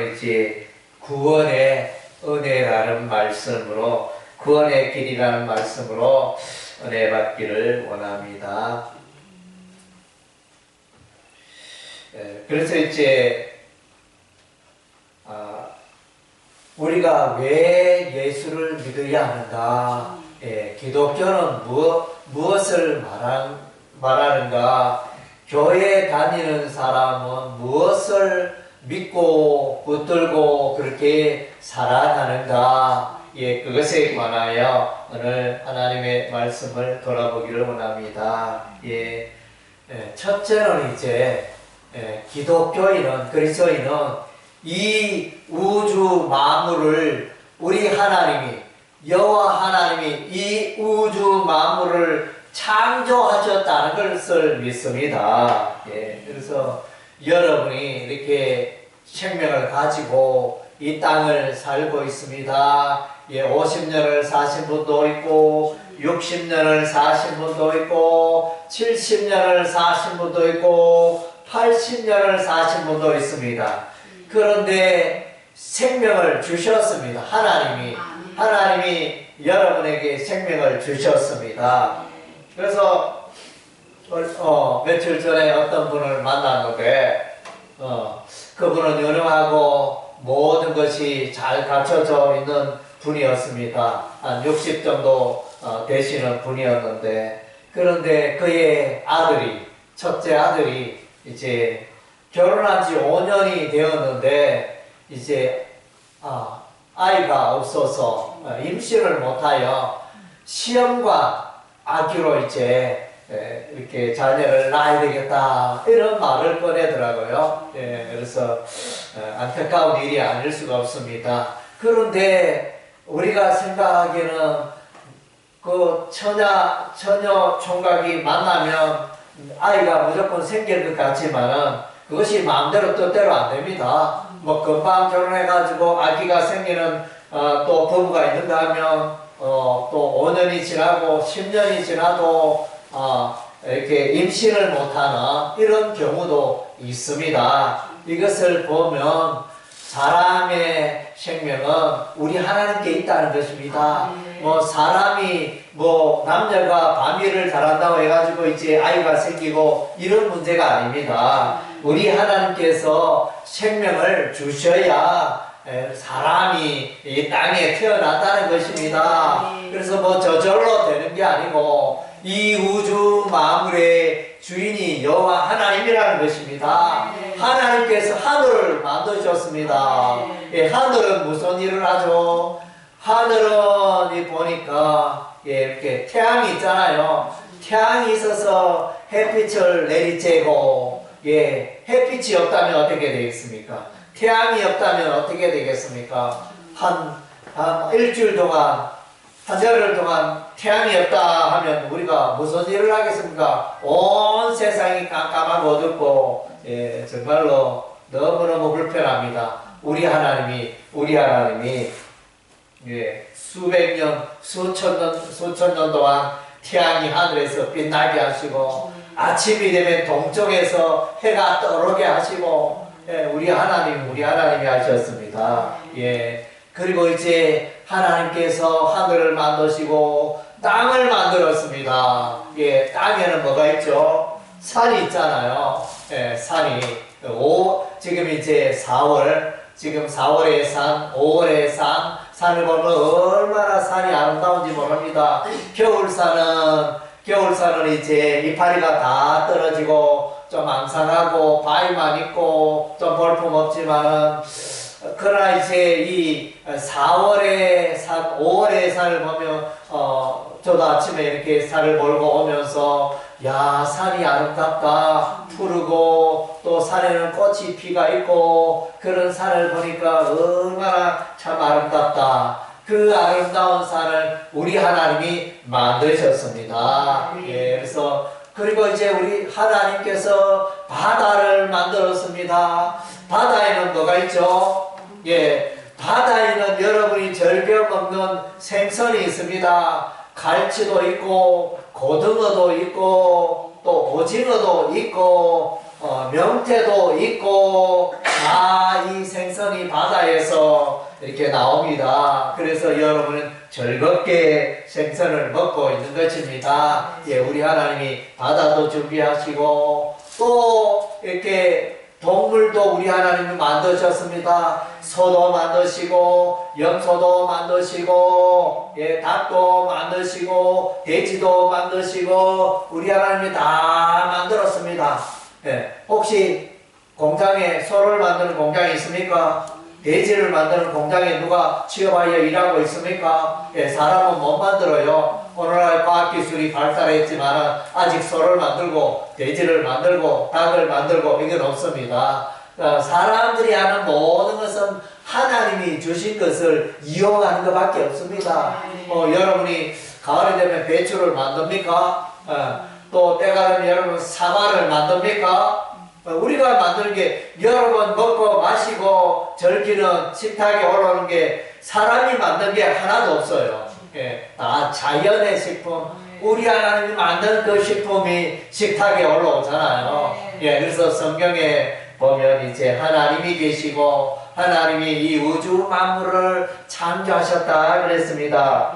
이제 구원의 은혜라는 말씀으로, 구원의 길이라는 말씀으로 은혜 받기를 원합니다. 그래서 이제 우리가 왜 예수를 믿어야 하는가, 기독교는 무엇을 말하는가, 교회 다니는 사람은 무엇을 믿고 붙들고 그렇게 살아가는가, 그것에 관하여 오늘 하나님의 말씀을 돌아보기를 원합니다. 첫째는 이제 기독교인은, 그리스도인은 이 우주 만물을 우리 하나님이, 여호와 하나님이 이 우주 만물을 창조하셨다는 것을 믿습니다. 그래서 여러분이 이렇게 생명을 가지고 이 땅을 살고 있습니다. 50년을 사신 분도 있고 60년을 사신 분도 있고 70년을 사신 분도 있고 80년을 사신 분도 있습니다. 그런데 생명을 주셨습니다. 하나님이 여러분에게 생명을 주셨습니다. 그래서 며칠 전에 어떤 분을 만났는데 그분은 유능하고 모든 것이 잘 갖춰져 있는 분이었습니다. 한 60 정도 되시는 분이었는데, 그런데 그의 아들이, 첫째 아들이 이제 결혼한 지 5년이 되었는데 이제 아이가 없어서 임신을 못하여 시험관 아기로 이제 이렇게 자녀를 낳아야 되겠다, 이런 말을 꺼내더라고요. 그래서 안타까운 일이 아닐 수가 없습니다. 그런데 우리가 생각하기에는 그 처녀 총각이 만나면 아이가 무조건 생길 것 같지만은 그것이 마음대로 뜻대로 안 됩니다. 뭐 금방 결혼해가지고 아기가 생기는 또 부부가 있는가 하면 또 5년이 지나고 10년이 지나도 이렇게 임신을 못하는 이런 경우도 있습니다. 이것을 보면 사람의 생명은 우리 하나님께 있다는 것입니다. 사람이 남녀가 반비를 잘한다고 해가지고 이제 아이가 생기고 이런 문제가 아닙니다. 우리 하나님께서 생명을 주셔야 사람이 이 땅에 태어났다는 것입니다. 그래서 저절로 되는 게 아니고 이 우주 만물의 주인이 여호와 하나님이라는 것입니다. 하나님께서 하늘을 만드셨습니다. 하늘은 무슨 일을 하죠? 하늘은 보니까 이렇게 태양이 있잖아요. 태양이 있어서 햇빛을 내리쬐고, 햇빛이 없다면 어떻게 되겠습니까? 태양이 없다면 어떻게 되겠습니까? 한 일주일 동안, 한 열흘 동안 태양이 없다 하면 우리가 무슨 일을 하겠습니까? 온 세상이 깜깜하고 어둡고, 정말로 너무너무 불편합니다. 우리 하나님이 수백 년, 수천 년 동안 태양이 하늘에서 빛나게 하시고, 아침이 되면 동쪽에서 해가 떠오르게 하시고, 우리 하나님이 하셨습니다. 그리고 이제 하나님께서 하늘을 만드시고 땅을 만들었습니다. 땅에는 뭐가 있죠? 산이 있잖아요. 산이 지금 이제 4월의 산, 5월의 산을 보면 얼마나 산이 아름다운지 모릅니다. 겨울산은 이제 이파리가 다 떨어지고 좀 앙상하고 바위만 있고 좀 볼품 없지만은, 그러나 이제 이 4월의 산, 5월의 산을 보면 저도 아침에 이렇게 산을 몰고 오면서 산이 아름답다, 푸르고 또 산에는 꽃이 피가 있고 그런 산을 보니까 얼마나 참 아름답다. 그 아름다운 산을 우리 하나님이 만드셨습니다. 그래서 그리고 이제 우리 하나님께서 바다를 만들었습니다. 바다에는 뭐가 있죠? 바다에는 여러분이 즐겨 먹는 생선이 있습니다. 갈치도 있고 고등어도 있고 또 오징어도 있고 명태도 있고 다 이 생선이 바다에서 이렇게 나옵니다. 그래서 여러분은 즐겁게 생선을 먹고 있는 것입니다. 예, 우리 하나님이 바다도 준비하시고 또 이렇게 동물도 우리 하나님이 만드셨습니다. 소도 만드시고 염소도 만드시고 예, 닭도 만드시고 돼지도 만드시고 우리 하나님이 다 만들었습니다. 예, 혹시 공장에 소를 만드는 공장이 있습니까? 돼지를 만드는 공장에 누가 취업하여 일하고 있습니까? 예, 사람은 못 만들어요. 오늘날 과학기술이 발달했지만 아직 소를 만들고 돼지를 만들고 닭을 만들고 이건 없습니다. 사람들이 하는 모든 것은 하나님이 주신 것을 이용하는 것밖에 없습니다. 여러분이 가을이 되면 배추를 만듭니까? 또 때가 되면 여러분 사과를 만듭니까? 우리가 만드는 게 여러분 먹고 마시고 즐기는 식탁에 올라오는 게 사람이 만든 게 하나도 없어요. 예, 다 자연의 식품, 우리 하나님이 만든 그 식품이 식탁에 올라오잖아요. 예, 그래서 성경에 보면 이제 하나님이 계시고 하나님이 이 우주 만물을 창조하셨다 그랬습니다.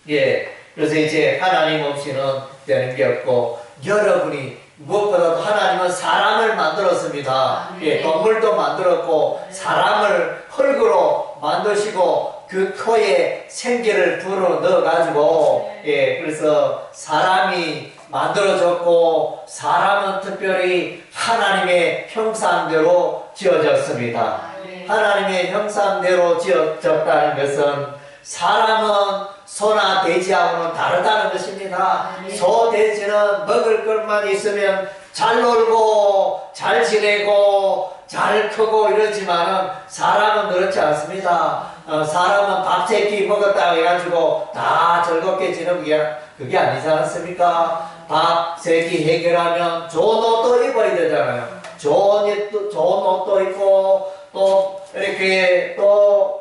예, 그래서 이제 하나님 없이는 되는 게 없고 여러분이 무엇보다도 하나님은 사람을 만들었습니다. 예, 동물도 만들었고 사람을 흙으로 만드시고 그 코에 생기를 불어 넣어가지고 예, 그래서 사람이 만들어졌고 사람은 특별히 하나님의 형상대로 지어졌습니다. 하나님의 형상대로 지어졌다는 것은 사람은 소나 돼지하고는 다르다는 것입니다. 소, 돼지는 먹을 것만 있으면 잘 놀고 잘 지내고 잘 크고 이러지만 사람은 그렇지 않습니다. 사람은 밥 세 끼 먹었다 해가지고 다 즐겁게 지내는 게 그게 아니지 않습니까? 밥 세 끼 해결하면 좋은 옷도 입어야 되잖아요. 좋은 옷도 입고 또 이렇게 또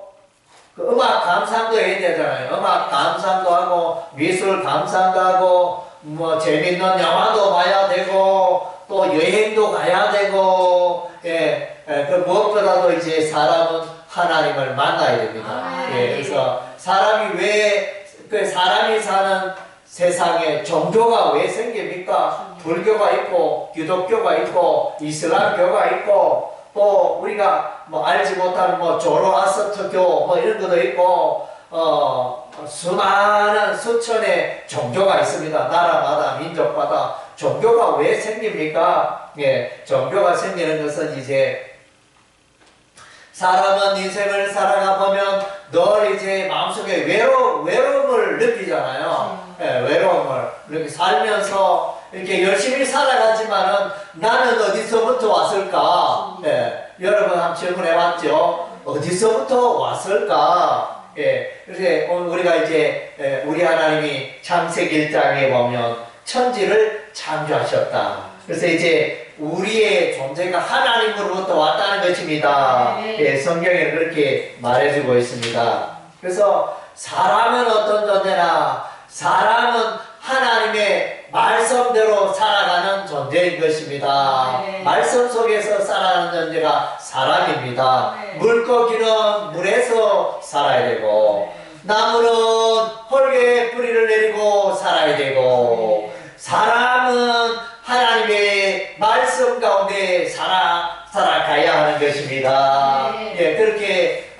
그 음악 감상도 해야 되잖아요. 음악 감상도 하고 미술 감상도 하고 뭐 재밌는 영화도 봐야 되고 또 여행도 가야 되고 예, 그 무엇보다도 이제 사람은 하나님을 만나야 됩니다. 예, 그래서 사람이 왜 그 사람이 사는 세상에 종교가 왜 생깁니까? 불교가 있고 기독교가 있고 이슬람교가 있고 또 우리가 뭐 알지 못하는 뭐 조로아스터교 뭐 이런 것도 있고 수많은 수천의 종교가 있습니다. 나라마다 민족마다 종교가 왜 생깁니까? 예, 종교가 생기는 것은 이제 사람은 인생을 살아가 보면 늘 이제 마음속에 외로움을 느끼잖아요. 예, 외로움을 이렇게 살면서 이렇게 열심히 살아가지만은 나는 어디서부터 왔을까? 예, 여러분 한번 질문해 봤죠? 어디서부터 왔을까? 예, 그래서 오늘 우리가 이제 우리 하나님이 창세기 1장에 보면 천지를 창조하셨다. 그래서 이제 우리의 존재가 하나님으로부터 왔다는 것입니다. 예, 성경에 그렇게 말해주고 있습니다. 그래서 사람은 어떤 존재나 사람은 하나님의 말씀대로 살아가는 존재인 것입니다. 말씀 속에서 살아가는 존재가 사람입니다. 물고기는 물에서 살아야 되고 나무는 흙에 뿌리를 내리고 살아야 되고 사람은 하나님의 말씀 가운데 살아가야 하는 것입니다. 예, 그렇게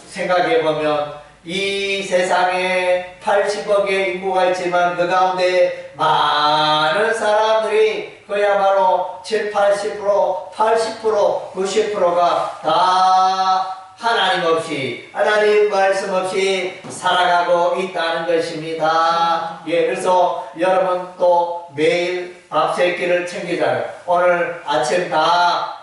생각해 보면 이 세상에 80억의 인구가 있지만 그 가운데 많은 사람들이 그야말로 7, 80%, 80%, 90%가 다 하나님 없이 하나님 말씀 없이 살아가고 있다는 것입니다. 예, 그래서 여러분 또 매일 밥 세 끼를 챙기잖아요. 오늘 아침 다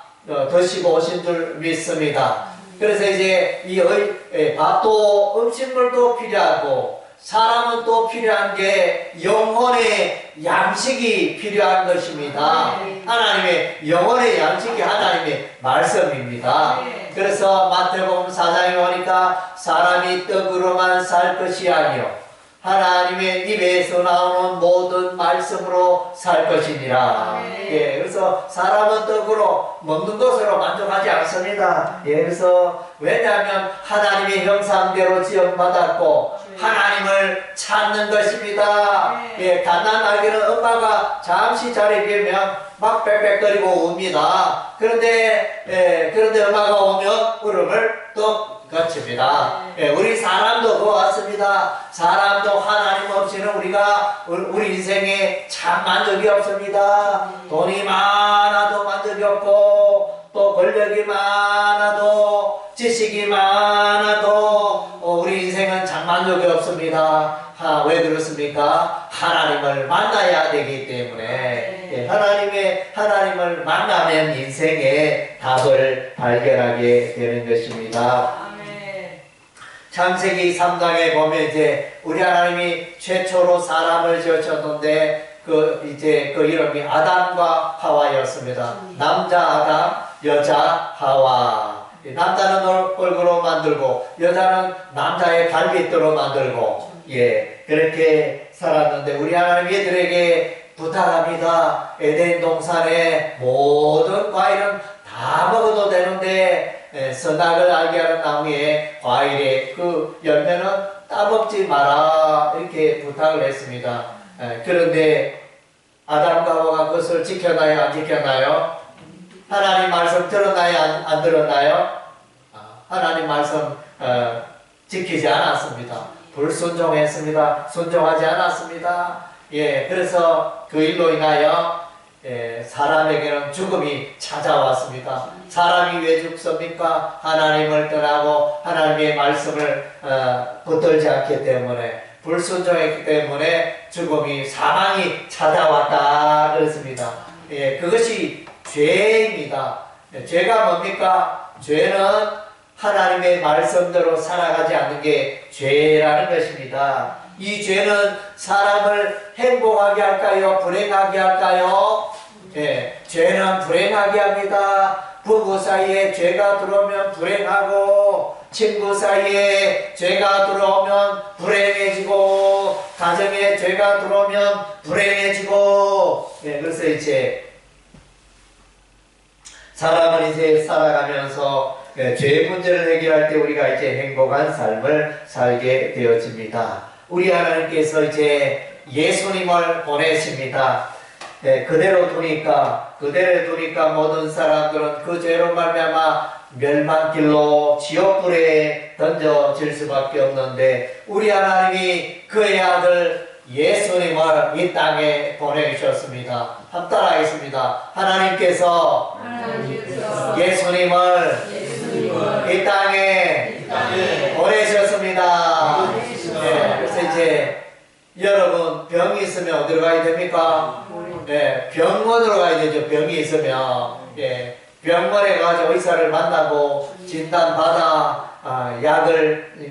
드시고 오신 줄 믿습니다. 그래서 이제 이 밥도 음식물도 필요하고 사람은 또 필요한 게 영혼의 양식이 필요한 것입니다. 하나님의 영혼의 양식이 하나님의 말씀입니다. 그래서 마태복음 4장에 보니까 사람이 떡으로만 살 것이 아니요 하나님의 입에서 나오는 모든 말씀으로 살 것이니라. 예, 그래서 사람은 떡으로 먹는 것으로 만족하지 않습니다. 예, 그래서 왜냐하면 하나님의 형상대로 지음받았고 하나님을 찾는 것입니다. 예, 갓난아기는 엄마가 잠시 자리에 비면 막 빽빽거리고 웁니다. 그런데 엄마가 오면 울음을 또 거칩니다. 예, 우리 사람도 그와 같습니다. 사람도 하나님 없이는 우리 인생에 참 만족이 없습니다. 돈이 많아도 만족이 없고, 또 권력이 많아도, 지식이 많아도, 우리 인생은 참 만족이 없습니다. 왜 그렇습니까? 하나님을 만나야 되기 때문에, 예, 하나님을 만나면 인생의 답을 발견하게 되는 것입니다. 창세기 3장에 보면 이제 우리 하나님이 최초로 사람을 지으셨는데 그 이름이 아담과 하와였습니다. 남자 아담, 여자 하와. 남자는 얼굴로 만들고 여자는 남자의 갈빗대로 만들고, 예, 그렇게 살았는데 우리 하나님 얘들에게 부탁합니다. 에덴 동산의 모든 과일은 다 먹어도 되는데 선악을 알게 하는 나무의 과일의 그 열매는 따먹지 마라, 이렇게 부탁을 했습니다. 그런데 아담과 하와가 그것을 지켰나요? 안 지켰나요? 하나님 말씀 들었나요? 안 들었나요? 하나님 말씀 지키지 않았습니다. 불순종했습니다. 순종하지 않았습니다. 예, 그래서 그 일로 인하여 사람에게는 죽음이 찾아왔습니다. 사람이 왜 죽습니까? 하나님을 떠나고 하나님의 말씀을 붙들지 않기 때문에, 불순종했기 때문에 죽음이, 사망이 찾아왔다 그랬습니다. 예, 그것이 죄입니다. 죄가 뭡니까? 죄는 하나님의 말씀대로 살아가지 않는 게 죄라는 것입니다. 이 죄는 사람을 행복하게 할까요? 불행하게 할까요? 예, 죄는 불행하게 합니다. 부부 사이에 죄가 들어오면 불행하고, 친구 사이에 죄가 들어오면 불행해지고, 가정에 죄가 들어오면 불행해지고, 예, 그래서 이제 사람은 이제 살아가면서 죄 문제를 해결할 때 우리가 이제 행복한 삶을 살게 되어집니다. 우리 하나님께서 이제 예수님을 보내십니다. 그대로 두니까 모든 사람들은 그 죄로 말미암아 멸망길로 지옥불에 던져질 수밖에 없는데, 우리 하나님이 그의 아들 예수님을 이 땅에 보내주셨습니다. 한번 따라하겠습니다. 하나님께서 예수님을 이 땅에 보내셨습니다. 네, 그래서 이제 여러분 병이 있으면 어디로 가야 됩니까? 네, 병원으로 가야 되죠. 병이 있으면. 예, 병원에 가서 의사를 만나고 진단받아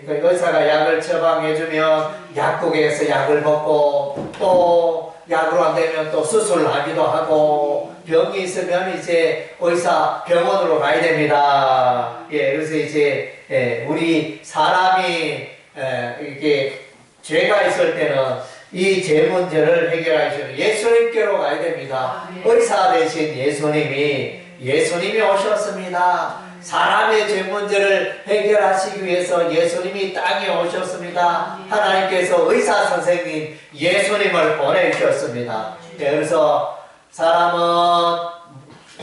의사가 약을 처방해주면 약국에서 약을 먹고, 또 약으로 안 되면 또 수술하기도 하고, 병이 있으면 이제 병원으로 가야 됩니다. 예, 그래서 이제 우리 사람이 이게 죄가 있을 때는 이 죄 문제를 해결하시는 예수님께로 가야 됩니다. 의사 대신 예수님이 오셨습니다. 사람의 죄 문제를 해결하시기 위해서 예수님이 땅에 오셨습니다. 하나님께서 의사 선생님 예수님을 보내주셨습니다. 예, 그래서 사람은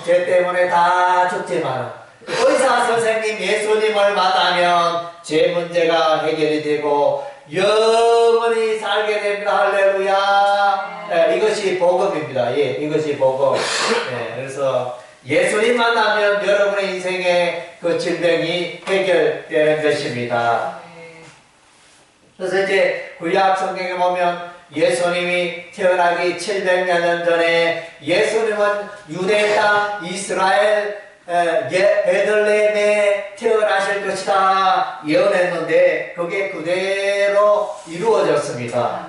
죄 때문에 다 죽지만 의사 선생님 예수님을 만나면 죄 문제가 해결이 되고 영원히 살게 됩니다. 할렐루야. 네, 이것이 복음입니다. 예, 이것이 복음. 네, 그래서 예수님 만나면 여러분의 인생의 그 질병이 해결되는 것입니다. 그래서 이제 구약 성경에 보면 예수님이 태어나기 700년 전에 예수님은 유대 땅 이스라엘 베들레헴에 태어나실 것이다 예언했는데 그게 그대로 이루어졌습니다.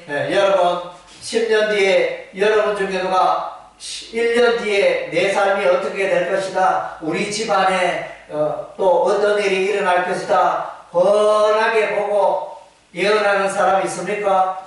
여러분 10년 뒤에 여러분 중에 누가 1년 뒤에 내 삶이 어떻게 될 것이다, 우리 집안에 또 어떤 일이 일어날 것이다 뻔하게 보고 예언하는 사람 있습니까?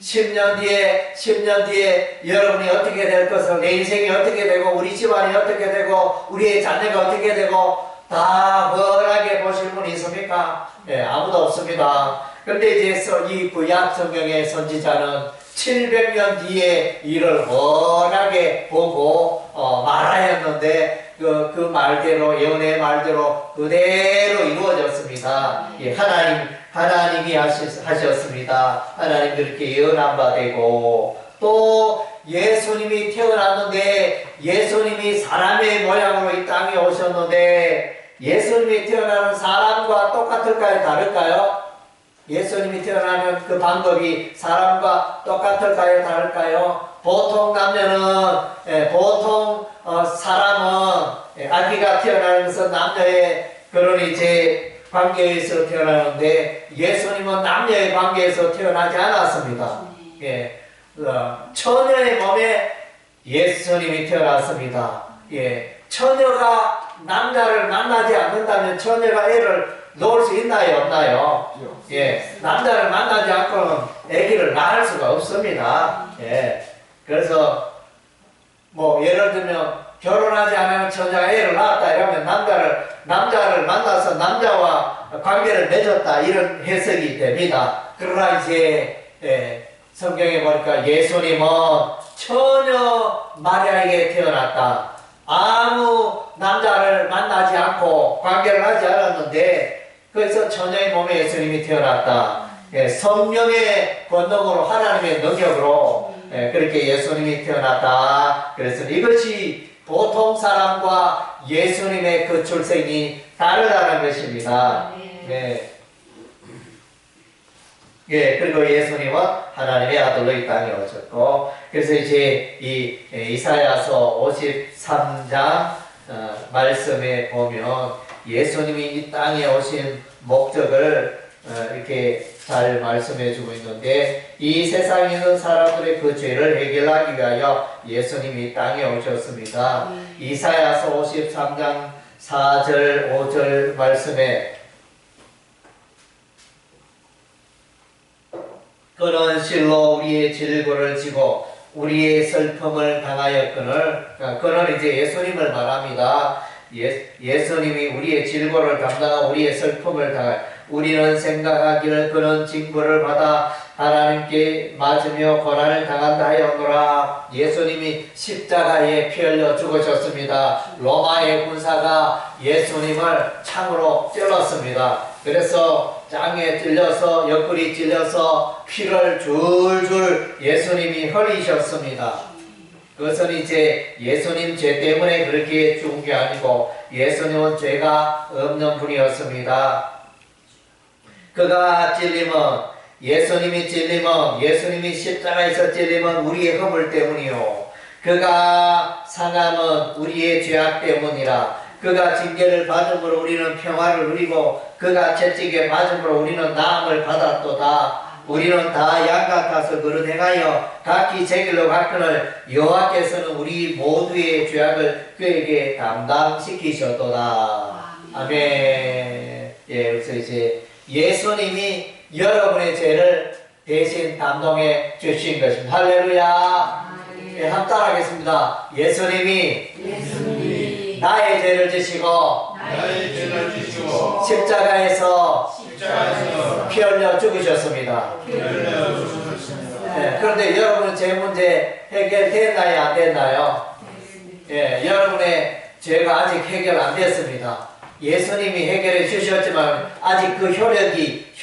10년 뒤에 여러분이 어떻게 될 것을, 내 인생이 어떻게 되고, 우리 집안이 어떻게 되고, 우리의 자녀가 어떻게 되고, 다 뻔하게 보실 분이 있습니까? 예, 아무도 없습니다. 근데 이제 이 구약 성경의 선지자는 700년 뒤에 이를 뻔하게 보고 말하였는데 그 말대로, 예언의 말대로 그대로 이루어졌습니다. 예, 하나님이 하셨습니다. 하나님 그렇게 예언한 바 되고, 또 예수님이 태어났는데, 예수님이 사람의 모양으로 이 땅에 오셨는데, 예수님이 태어나는 사람과 똑같을까요? 다를까요? 예수님이 태어나는 그 방법이 사람과 똑같을까요? 다를까요? 보통 남녀는, 보통 사람은 아기가 태어나면서 남녀의 그런 이제 관계에서 태어나는데, 예수님은 남녀의 관계에서 태어나지 않았습니다. 예, 처녀의 몸에 예수님이 태어났습니다. 예, 처녀가 남자를 만나지 않는다면 처녀가 애를 놓을 수 있나요? 없나요? 예, 남자를 만나지 않고는 아기를 낳을 수가 없습니다. 예, 그래서 뭐 예를 들면 결혼하지 않은 처녀가 애를 낳았다 이러면 남자를 만나서 남자와 관계를 맺었다 이런 해석이 됩니다. 그러나 이제 성경에 보니까 예수님은 처녀 마리아에게 태어났다. 아무 남자를 만나지 않고 관계를 하지 않았는데, 그래서 처녀의 몸에 예수님이 태어났다. 성령의 권능으로, 하나님의 능력으로 그렇게 예수님이 태어났다. 그래서 이것이 보통 사람과 예수님의 그 출생이 다르다는 것입니다. 그리고 예수님은 하나님의 아들로 이 땅에 오셨고, 그래서 이제 이 이사야서 53장 말씀에 보면 예수님이 이 땅에 오신 목적을 이렇게 잘 말씀해 주고 있는데, 이 세상에 있는 사람들의 그 죄를 해결하기 위하여 예수님이 이 땅에 오셨습니다. 이사야서 53장 4절 5절 말씀에 그는 실로 우리의 질고를 지고 우리의 슬픔을 당하였거늘, 그는 이제 예수님을 말합니다. 예수님이 우리의 질고를 감당하고 우리의 슬픔을 당하여, 우리는 생각하기를 그는 징벌을 받아 하나님께 맞으며 고난을 당한다 하였노라. 예수님이 십자가에 피 흘려 죽으셨습니다. 로마의 군사가 예수님을 창으로 찔렀습니다. 그래서 짱에 찔려서, 옆구리 찔려서 피를 줄줄 예수님이 흘리셨습니다. 그것은 이제 예수님 죄 때문에 그렇게 죽은 게 아니고 예수님은 죄가 없는 분이었습니다. 그가 찔림은, 예수님이 찔림은, 예수님이 십자가에서 찔림은 우리의 허물 때문이요, 그가 상함은 우리의 죄악 때문이라. 그가 징계를 받음으로 우리는 평화를 누리고 그가 채찍에 맞음으로 우리는 나음을 받았도다. 우리는 다 양 같아서 그릇 행하여 각기 제 길로 갔거늘 여호와께서는 우리 모두의 죄악을 그에게 담당시키셨도다. 아멘. 그래서 이제 예수님이 여러분의 죄를 대신 담당해 주신 것입니다. 할렐루야. 한번 따라하겠습니다. 예수님이 나의 죄를 지시고 십자가에서 피 흘려 죽으셨습니다. 그런데 여러분은 죄 문제 해결됐나요? 안 됐나요? 여러분의 죄가 아직 해결 안 됐습니다. 예수님이 해결해 주셨지만 아직 그 효력이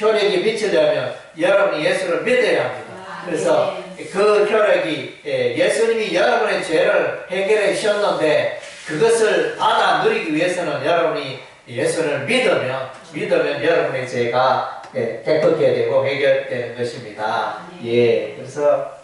미치려면 여러분이 예수를 믿어야 합니다. 그래서 그 효력이, 예수님이 여러분의 죄를 해결해 주셨는데 그것을 받아 누리기 위해서는 여러분이 예수를 믿으면 여러분의 죄가 깨끗게 되고 해결되는 것입니다. 그래서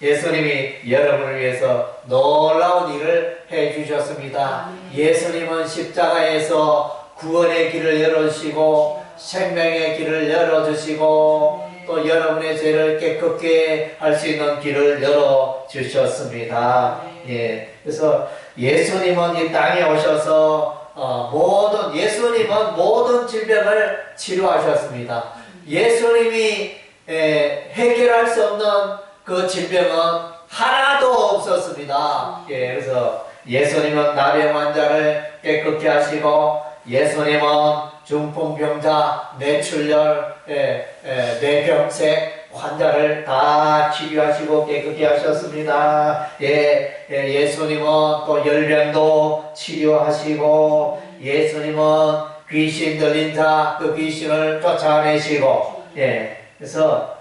예수님이 여러분을 위해서 놀라운 일을 해주셨습니다. 예수님은 십자가에서 구원의 길을 열어주시고 생명의 길을 열어주시고 또 여러분의 죄를 깨끗게 할 수 있는 길을 열어주셨습니다. 그래서 예수님은 이 땅에 오셔서 예수님은 모든 질병을 치료하셨습니다. 예수님이 해결할 수 없는 그 질병은 하나도 없었습니다. 예, 그래서 예수님은 나병 환자를 깨끗게 하시고, 예수님은 중풍병자, 뇌출혈, 뇌병색 환자를 다 치료하시고 깨끗게 하셨습니다. 예수님은 또 열병도 치료하시고, 예수님은 귀신 들린 자, 그 귀신을 쫓아내시고, 그래서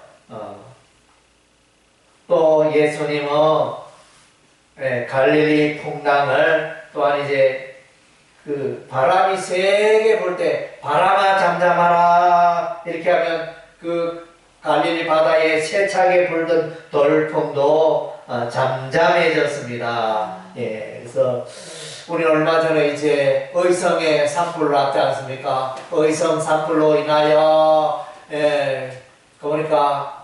또 예수님은 갈릴리 풍랑을 또한 이제 그 바람이 세게 불 때 바람아 잠잠하라 이렇게 하면 그 갈릴리 바다에 세차게 불던 돌풍도 잠잠해졌습니다. 그래서 우리 얼마 전에 이제 의성에 산불 났지 않습니까? 의성 산불로 인하여 그러니까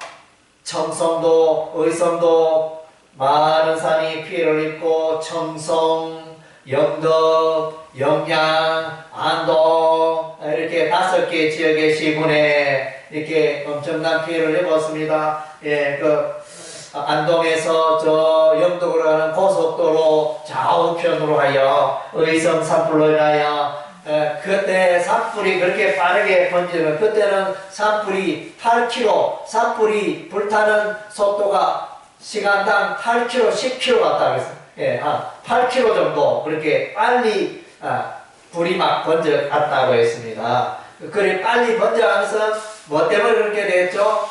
청송도, 의성도 많은 산이 피해를 입고, 청송, 영덕, 영양, 안동 이렇게 5개 지역의 시군에 이렇게 엄청난 피해를 입었습니다. 안동에서 저 영덕으로 가는 고속도로 좌우편으로 하여 의성 산불로 인하여 그때 산불이 그렇게 빠르게 번지면, 그때는 산불이 8km, 산불이 불타는 속도가 시간당 8km, 10km 같다 그랬어요. 한 8km 정도 그렇게 빨리 불이 막 번져갔다고 했습니다. 그래 빨리 번져가면서 뭐 때문에 그렇게 됐죠?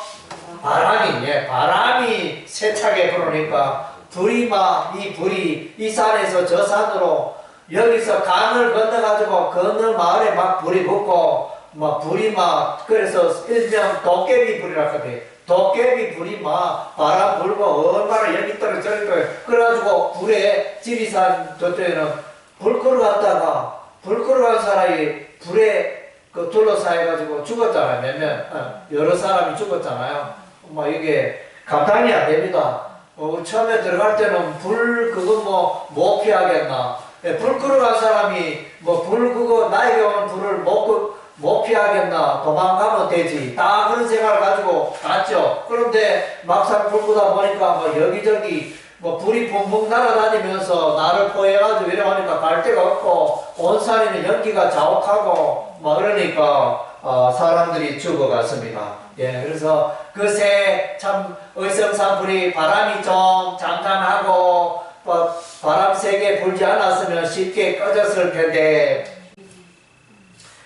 바람이 세차게 불으니까 불이 이 산에서 저 산으로 여기서 강을 건너가지고 건너 마을에 막 불이 붙고, 막 불이 막, 그래서 일명 도깨비 불이라고 하거든요. 도깨비 불이 막 바람 불고 얼마나 여기 떨어 저기 떨어. 그래가지고 불에 지리산 저쪽에는 불 끌어갔다가 불 끌어간 사람이 불에 그 둘러싸여가지고 죽었잖아요. 여러 사람이 죽었잖아요. 막 이게 감당이 안 됩니다. 처음에 들어갈 때는 불 그거 못 피하겠나. 불 끌어간 사람이 불 그거 나에게 오는 불을 못 피하겠나, 도망가면 되지, 다 그런 생각을 가지고 갔죠. 그런데 막상 불 끄다 보니까 여기저기 불이 붕붕 날아다니면서 나를 포해가지고 이러니까 갈 데가 없고 온 산에는 연기가 자욱하고 그러니까 사람들이 죽어갔습니다. 그래서 그새 참 의성산불이 바람이 좀 잠잠하고 바람 세게 불지 않았으면 쉽게 꺼졌을 텐데,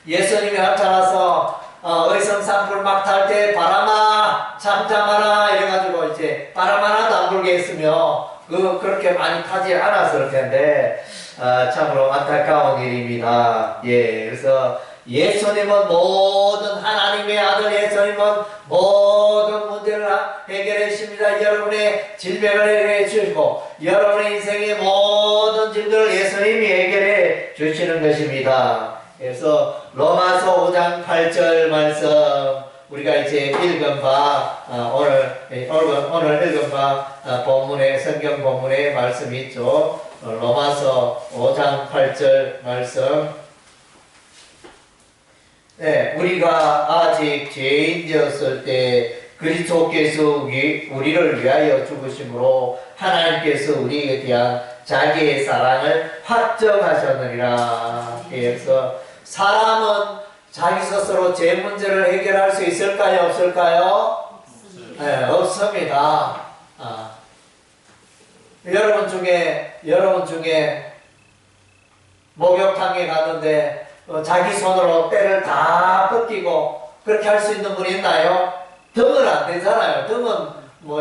예수님이 나타나서 의성산불 막 탈 때 바람아 잠잠하라 이래가지고 이제 바람 하나도 안 불게 했으며 그렇게 많이 타지 않았을 텐데 참으로 안타까운 일입니다. 그래서 예수님은 하나님의 아들 예수님은 모든 문제를 해결해 주십니다. 여러분의 질병을 해결해 주시고 여러분의 인생의 모든 질들을 예수님이 해결해 주시는 것입니다. 그래서 로마서 5장 8절 말씀 우리가 이제 읽은 바 오늘 읽은 바 본문의 성경 본문의 말씀이 있죠. 로마서 5장 8절 말씀. 우리가 아직 죄인이었을 때 그리스도께서 우리를 위하여 죽으심으로 하나님께서 우리에 대한 자기의 사랑을 확정하셨느니라. 그래서 사람은 자기 스스로 죄 문제를 해결할 수 있을까요? 없을까요? 없습니다. 여러분 중에 목욕탕에 갔는데 자기 손으로 때를 다 벗기고 그렇게 할 수 있는 분이 있나요? 등은 안 되잖아요. 등은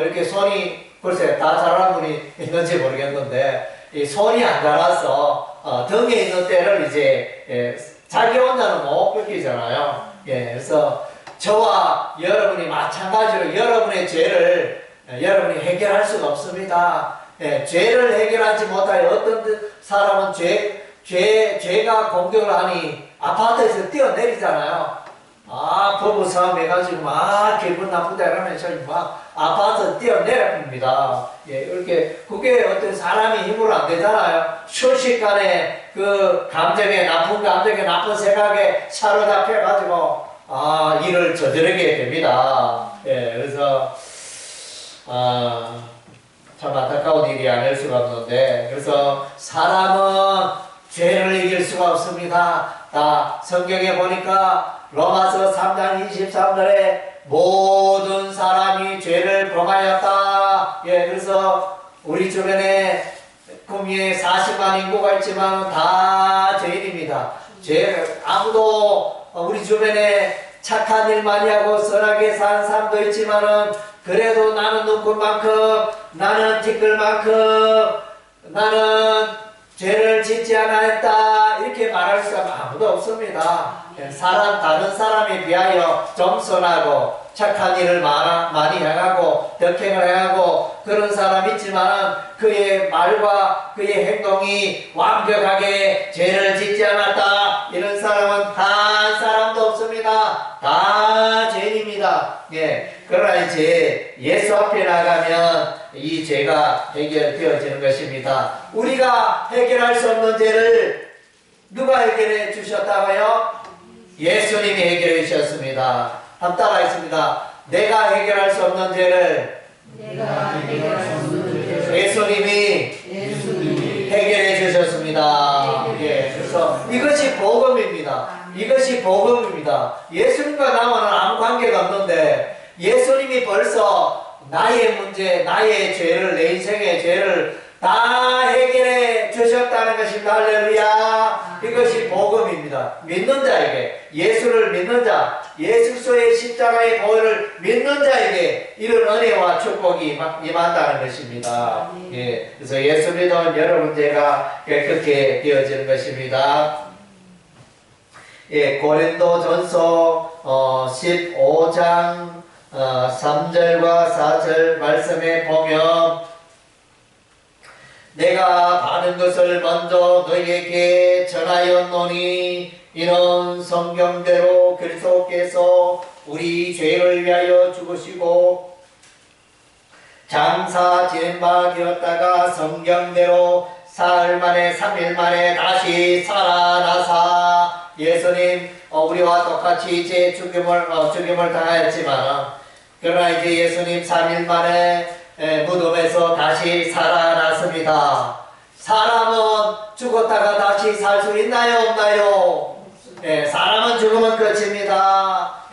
이렇게 손이 글쎄 다 잘하는 분이 있는지 모르겠는데 이 손이 안 자라서 등에 있는 때를 이제 자기 혼자는 못 벗기잖아요. 그래서 저와 여러분이 마찬가지로 여러분의 죄를 여러분이 해결할 수가 없습니다. 죄를 해결하지 못하여 어떤 사람은 죄가 공격을 하니 아파트에서 뛰어내리잖아요. 부부싸움 해가지고 기분 나쁘다 이러면서 아파트 뛰어내립니다. 이렇게 그게 어떤 사람이 힘으로 안 되잖아요. 순식간에 그 나쁜 감정에 나쁜 생각에 사로잡혀가지고 일을 저지르게 됩니다. 예, 그래서 참 안타까운 일이 아닐 수가 없는데, 그래서 사람은 죄를 이길 수가 없습니다. 성경에 보니까 로마서 3장 23절에 모든 사람이 죄를 범하였다. 예, 그래서 우리 주변에 국민의 40만 인구가 있지만 다 죄인입니다. 아무도 우리 주변에 착한 일 많이 하고 선하게 사는 사람도 있지만은 그래도 나는 눈꽃만큼, 나는 티끌만큼, 나는 죄를 짓지 않았다 이렇게 말할 수가 아무도 없습니다. 다른 사람에 비하여 좀 선하고 착한 일을 많이 행하고 덕행을 행하고 그런 사람 있지만 그의 말과 그의 행동이 완벽하게 죄를 짓지 않았다 이런 사람은 단 한 사람도 없습니다. 다 죄인입니다. 예. 그러나 이제 예수 앞에 나가면 이 죄가 해결되어지는 것입니다. 우리가 해결할 수 없는 죄를 누가 해결해 주셨다고요? 예수님이 해결해 주셨습니다. 한번 따라하겠습니다. 내가 해결할 수 없는 죄를 예수님이 해결해 주셨습니다. 예, 그래서 이것이 복음입니다. 이것이 복음입니다. 예수님과 나와는 아무 관계가 없는데 예수님이 벌써 나의 문제, 나의 죄를, 내 인생의 죄를 다 해결해 주셨다는 것입니다. 할렐루야. 이것이 복음입니다. 믿는 자에게, 예수를 믿는 자, 예수의 십자가의 보혈을 믿는 자에게 이런 은혜와 축복이 임한다는 것입니다. 예, 그래서 예수 믿는 여러분 죄가 깨끗게 되어지는 것입니다. 예, 고린도전서 15장 3절과 4절 말씀에 보면 내가 받은 것을 먼저 너희에게 전하였노니 이는 성경대로 그리스도께서 우리 죄를 위하여 죽으시고 장사 지낸 바 되었다가 성경대로 사흘 만에 3일 만에 다시 살아나사 예수님 우리와 똑같이 이제 죽임을 당하였지만 그러나 이제 예수님 3일 만에 무덤에서 다시 살아났습니다. 사람은 죽었다가 다시 살 수 있나요? 없나요? 사람은 죽으면 끝입니다.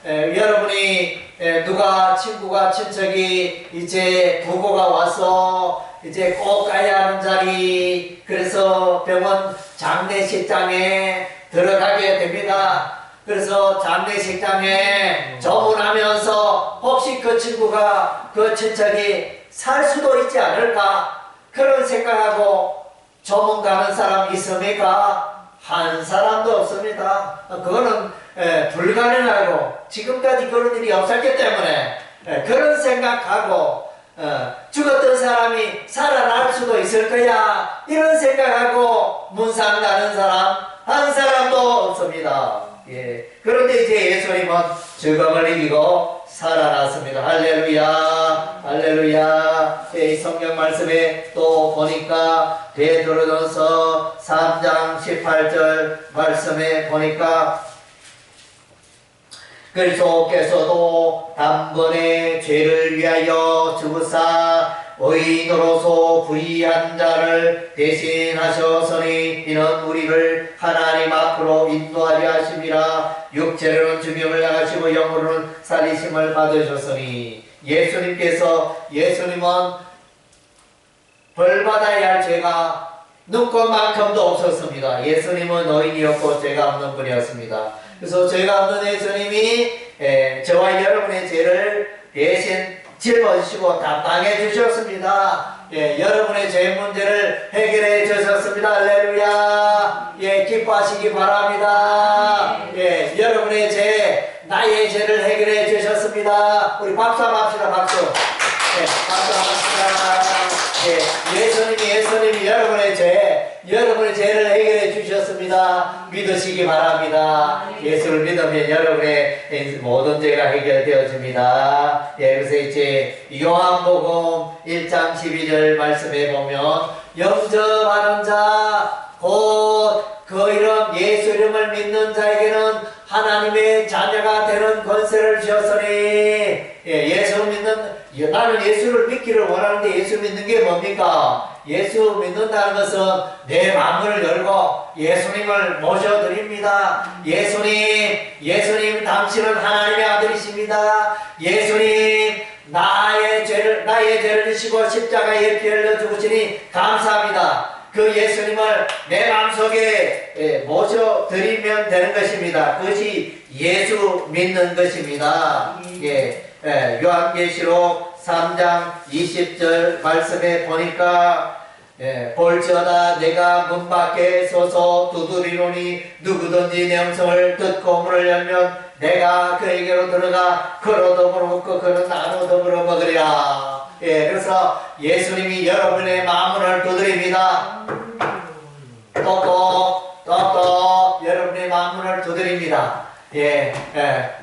여러분이 누가 친구가 친척이 이제 부고가 와서 이제 꼭 가야 하는 자리 그래서 병원 장례식장에 들어가게 됩니다. 그래서 장례식장에 조문하면서 혹시 그 친구가 그 친척이 살 수도 있지 않을까 그런 생각하고 조문 가는 사람 있습니까? 한 사람도 없습니다. 그거는 불가능하고 지금까지 그런 일이 없었기 때문에 그런 생각하고 죽었던 사람이 살아날 수도 있을 거야 이런 생각하고 문상 가는 사람 한 사람도 없습니다. 예. 그런데 이제 예수님은 죽음을 이기고 살아났습니다. 할렐루야, 할렐루야. 이 성경 말씀에 또 보니까 베드로전서 3장 18절 말씀에 보니까 그리스도께서도 단번에 죄를 위하여 죽으사 의인으로서 불의한 자를 대신하셨으니 이는 우리를 하나님 앞으로 인도하려 하심이라 육체로는 죽임을 당하시고 영으로는 살리심을 받으셨으니 예수님은 벌받아야 할 죄가 눈꽃만큼도 없었습니다. 예수님은 의인이었고 죄가 없는 분이었습니다. 그래서 죄가 없는 예수님이 저와 여러분의 죄를 대신 짊어지시고 담당해 주셨습니다. 예, 여러분의 죄 문제를 해결해 주셨습니다. 할렐루야. 예, 기뻐하시기 바랍니다. 예, 여러분의 죄, 나의 죄를 해결해 주셨습니다. 우리 박수 한번 합시다. 박수. 예, 박수 한번 합시다. 예, 예수님이 여러분의 죄를 해결해 주셨습니다. 믿으시기 바랍니다. 예수를 믿으면 여러분의 모든 죄가 해결되어집니다. 예, 그래서 이제 요한복음 1장 12절 말씀에 보면 영접하는 자, 곧 그 이름 예수 이름을 믿는 자에게는 하나님의 자녀가 되는 권세를 주셨으니. 예수 믿는, 나는 예수를 믿기를 원하는데 예수 믿는 게 뭡니까? 예수 믿는다는 것은 내 마음을 열고 예수님을 모셔드립니다. 예수님 당신은 하나님의 아들이십니다. 예수님 나의 죄를 지시고 십자가에 피 흘려 죽으시니 감사합니다. 그 예수님을 내 마음속에 모셔드리면 되는 것입니다. 그것이 예수 믿는 것입니다. 요한계시록 3장 20절 말씀에 보니까 볼지어다 내가 문 밖에 서서 두드리노니 누구든지 내 음성을 듣고 문을 열면 내가 그에게로 들어가 그로 더불어 먹고 그는 나로 더불어 먹으리라. 그래서 예수님이 여러분의 마음문을 두드립니다. 똑똑 여러분의 마음문을 두드립니다.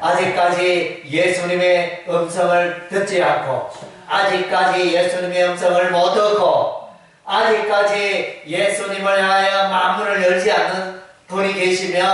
아직까지 예수님의 음성을 듣지 않고, 아직까지 예수님의 음성을 못 듣고, 아직까지 예수님을 향하여 마음문을 열지 않는 분이 계시면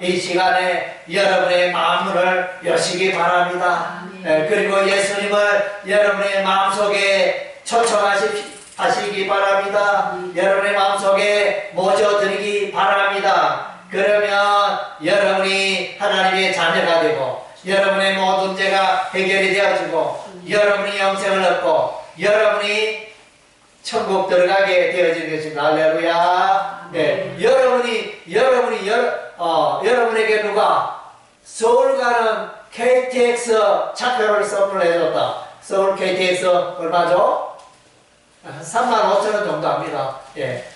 이 시간에 여러분의 마음문을 여시기 바랍니다. 그리고 예수님을 여러분의 마음속에 초청하시기 바랍니다. 여러분의 마음속에 모셔드리기 바랍니다. 그러면 여러분이 하나님의 자녀가 되고 여러분의 모든 죄가 해결이 되어지고 여러분이 영생을 얻고 여러분이 천국 들어가게 되어지는 것입니다. 할렐루야. 여러분에게 누가 서울 가는 KTX 차표를 선물해 줬다. 서울 KTX 얼마죠? 35,000원 정도 합니다.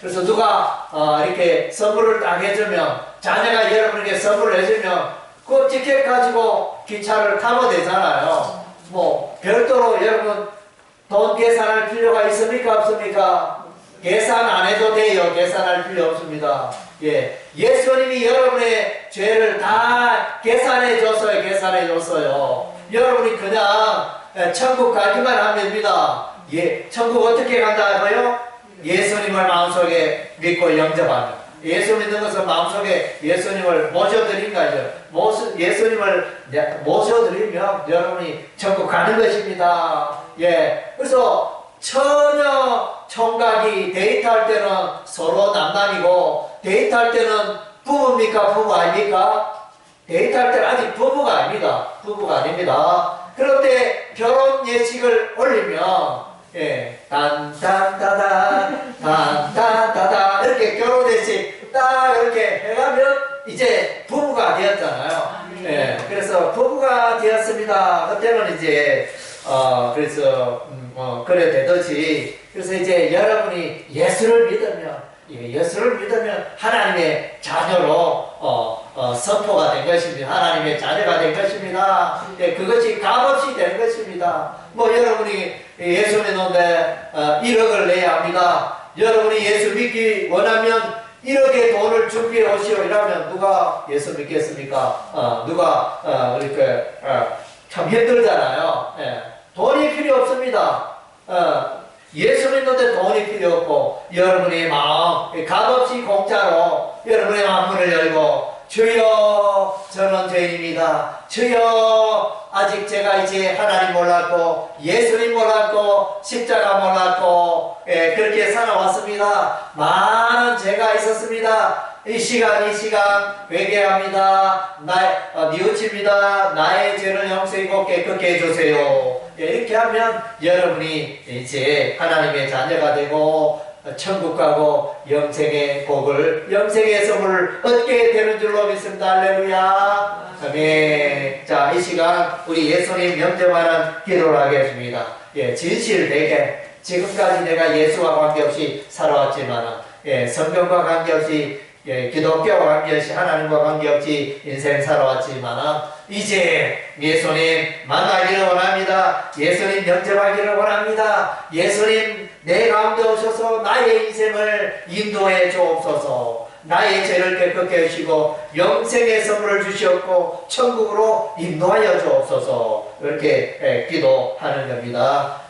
그래서 누가 이렇게 선물을 딱 해주면, 자녀가 여러분에게 선물을 해주면 그 티켓 가지고 기차를 타면 되잖아요. 뭐 별도로 여러분 돈 계산할 필요가 있습니까? 없습니까? 계산 안 해도 돼요. 계산할 필요 없습니다. 예수님이 여러분의 죄를 다 계산해 줬어요. 여러분이 그냥 천국 가기만 하면 됩니다. 천국 어떻게 간다고요? 예수님을 마음속에 믿고 영접하면. 예수 믿는 것은 마음속에 예수님을 모셔드린다죠. 예수님을 모셔드리면 여러분이 천국 가는 것입니다. 그래서 처녀 총각이 데이트할 때는 서로 남남이고, 데이트할 때는 부부입니까? 부부 아닙니까? 데이트할 때는 아직 부부가 아닙니다. 부부가 아닙니다. 그런데 결혼 예식을 올리면 단단다다 이렇게 결혼 예식 딱 이렇게 해가면 이제 부부가 되었잖아요. 그래서 부부가 되었습니다. 그때는 이제 그래 되듯이, 그래서 이제 여러분이 예수를 믿으면 하나님의 자녀로 선포가 된 것입니다. 하나님의 자녀가 된 것입니다. 그것이 값없이 되는 것입니다. 뭐 여러분이 예수 믿는데 1억을 내야 합니다. 여러분이 예수 믿기 원하면 1억의 돈을 준비해 오시오 이러면 누가 예수 믿겠습니까? 누가 이렇게 참 힘들잖아요. 돈이 필요 없습니다. 예수 믿는데 돈이 필요 없고, 여러분의 마음 값없이 공짜로 여러분의 마음문을 열고, 주여 저는 죄인입니다. 주여 아직 제가 이제 하나님 몰랐고 예수님 몰랐고 십자가 몰랐고 그렇게 살아왔습니다. 많은 죄가 있었습니다. 이 시간 회개합니다. 뉘우칩니다. 나의 죄를 용서하고 깨끗게 해주세요. 이렇게 하면 여러분이 이제 하나님의 자녀가 되고 천국 가고 영생의 복을, 영생의 선물을 얻게 되는 줄로 믿습니다. 할렐루야. 아멘. 자, 이 시간 우리 예수님 영접하는 기도를 하겠습니다. 진실되게 지금까지 내가 예수와 관계없이 살아왔지만, 성경과 관계없이, 기독교와 관계없이, 하나님과 관계없이 인생 살아왔지만, 이제 예수님 만나기를 원합니다. 예수님 영접하기를 원합니다. 예수님 내 가운데 오셔서 나의 인생을 인도해 주옵소서. 나의 죄를 깨끗게 하시고 영생의 선물을 주시옵고 천국으로 인도하여 주옵소서. 이렇게 기도하는 겁니다.